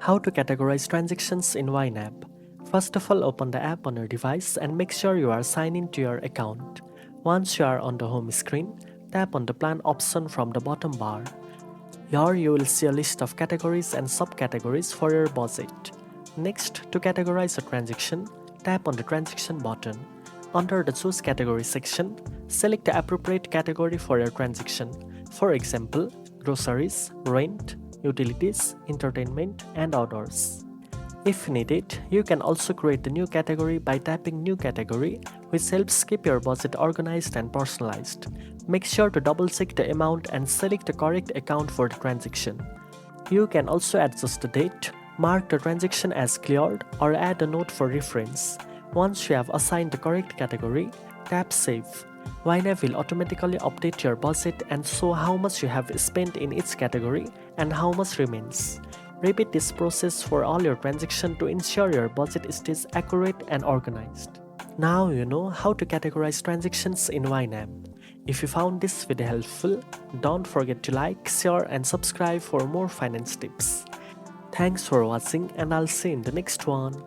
How to categorize transactions in YNAB. First of all, open the app on your device and make sure you are signed into your account. Once you are on the home screen, tap on the plan option from the bottom bar. Here you will see a list of categories and subcategories for your budget. Next, to categorize a transaction, tap on the transaction button. Under the choose category section, select the appropriate category for your transaction. For example, groceries, rent, utilities, entertainment, and others. If needed, you can also create a new category by tapping New Category, which helps keep your budget organized and personalized. Make sure to double check the amount and select the correct account for the transaction. You can also adjust the date, mark the transaction as cleared, or add a note for reference. Once you have assigned the correct category, tap Save. YNAB will automatically update your budget and show how much you have spent in each category and how much remains. Repeat this process for all your transactions to ensure your budget stays accurate and organized. Now you know how to categorize transactions in YNAB. If you found this video helpful, don't forget to like, share and subscribe for more finance tips. Thanks for watching and I'll see you in the next one.